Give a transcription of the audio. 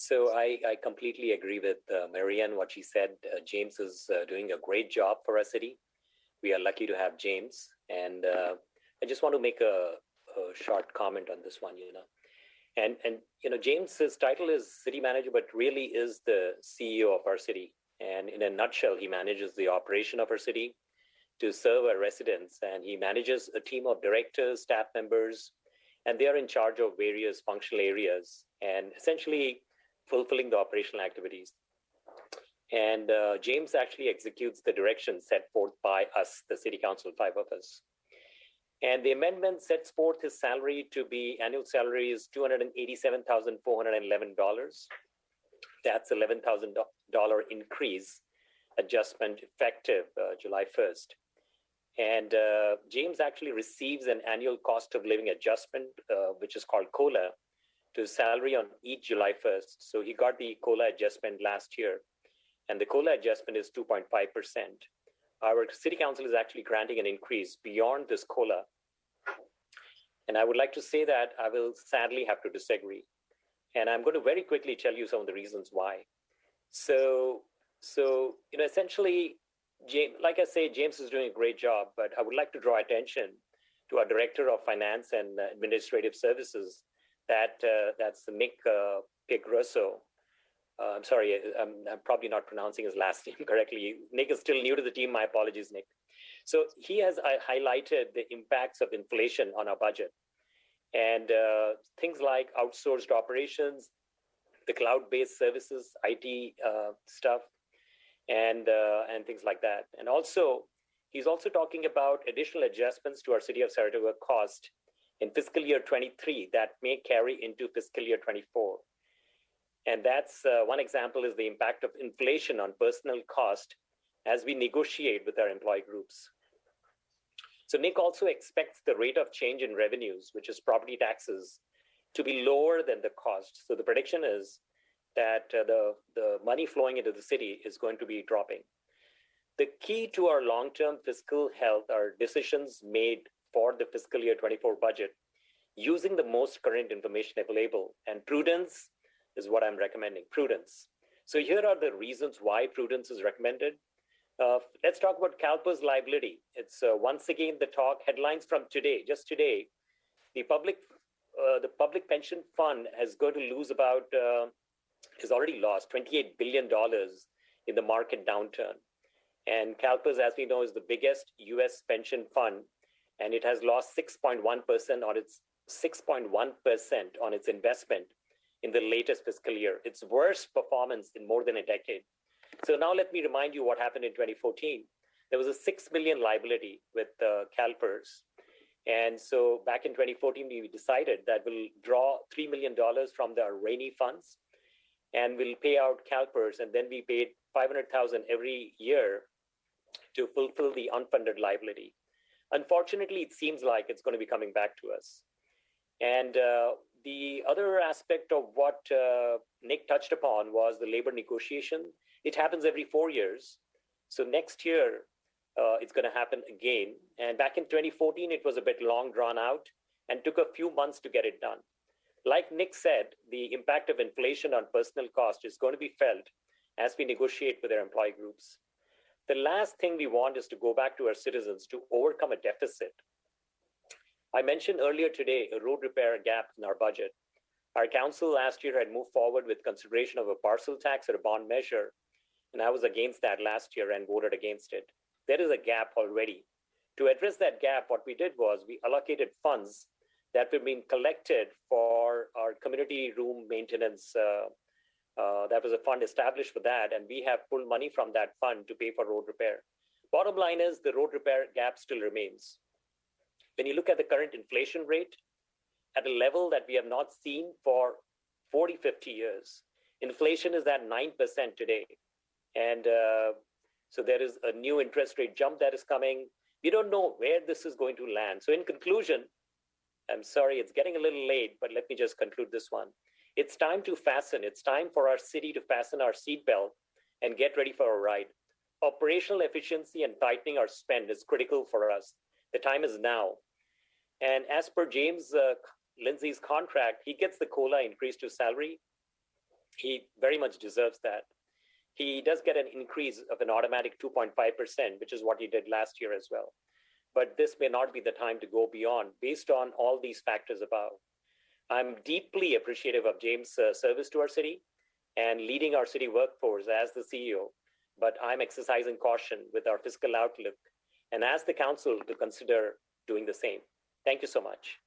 So I completely agree with Marianne, what she said. James is doing a great job for our city. We are lucky to have James. And I just want to make a short comment on this one, And James's title is city manager, but really is the CEO of our city. And in a nutshell, he manages the operation of our city to serve our residents. And he manages a team of directors, staff members, and they are in charge of various functional areas and essentially fulfilling the operational activities. And James actually executes the direction set forth by us, the city council, 5 of us. And the amendment sets forth his salary to be annual salary is $287,411. That's $11,000 increase adjustment effective July 1st. And James actually receives an annual cost of living adjustment, which is called COLA, to salary on each July 1st. So he got the COLA adjustment last year, and the COLA adjustment is 2.5%. Our city council is actually granting an increase beyond this COLA. And I would like to say that I will sadly have to disagree. And I'm going to very quickly tell you some of the reasons why. So essentially, James, like I say, James is doing a great job, but I would like to draw attention to our Director of Finance and Administrative Services, that's Nick Pigrosso. I'm sorry, I'm probably not pronouncing his last name correctly. Nick is still new to the team. My apologies, Nick. So he has highlighted the impacts of inflation on our budget. And things like outsourced operations, the cloud-based services, IT stuff, and things like that. And also, he's also talking about additional adjustments to our City of Saratoga cost in fiscal year 23 that may carry into fiscal year 24. And that's one example is the impact of inflation on personnel cost as we negotiate with our employee groups. So Nick also expects the rate of change in revenues, which is property taxes, to be lower than the cost. So the prediction is that the money flowing into the city is going to be dropping. The key to our long-term fiscal health are decisions made for the fiscal year 24 budget using the most current information available. And prudence is what I'm recommending, prudence. So here are the reasons why prudence is recommended. Let's talk about CALPERS liability. It's once again the talk headlines from today, just today. The public pension fund is going to lose about, has already lost $28 billion in the market downturn. And CALPERS, as we know, is the biggest US pension fund, and it has lost 6.1% on its investment in the latest fiscal year. Its worst performance in more than a decade. So now let me remind you what happened in 2014. There was a $6 billion liability with CALPERS. And so back in 2014, we decided that we'll draw $3 million from the rainy funds and we'll pay out CALPERS. And then we paid $500,000 every year to fulfill the unfunded liability. Unfortunately, it seems like it's going to be coming back to us. And the other aspect of what Nick touched upon was the labor negotiation. It happens every 4 years. So next year, it's going to happen again. And back in 2014, it was a bit long drawn out and took a few months to get it done. Like Nick said, the impact of inflation on personnel cost is going to be felt as we negotiate with our employee groups. The last thing we want is to go back to our citizens to overcome a deficit. I mentioned earlier today a road repair gap in our budget. Our council last year had moved forward with consideration of a parcel tax or a bond measure, and I was against that last year and voted against it. There is a gap already. To address that gap, what we did was we allocated funds that were being collected for our community room maintenance. That was a fund established for that, and we have pulled money from that fund to pay for road repair. Bottom line is the road repair gap still remains. When you look at the current inflation rate, at a level that we have not seen for 40, 50 years, inflation is at 9% today. And so there is a new interest rate jump that is coming. We don't know where this is going to land. So in conclusion, I'm sorry, it's getting a little late, but let me just conclude this one. It's time to fasten. It's time for our city to fasten our seatbelt and get ready for a ride. Operational efficiency and tightening our spend is critical for us. The time is now. And as per James Lindsay's contract, he gets the COLA increase to salary. He very much deserves that. He does get an increase of an automatic 2.5%, which is what he did last year as well. But this may not be the time to go beyond based on all these factors above. I'm deeply appreciative of James' service to our city and leading our city workforce as the CEO, but I'm exercising caution with our fiscal outlook and ask the council to consider doing the same. Thank you so much.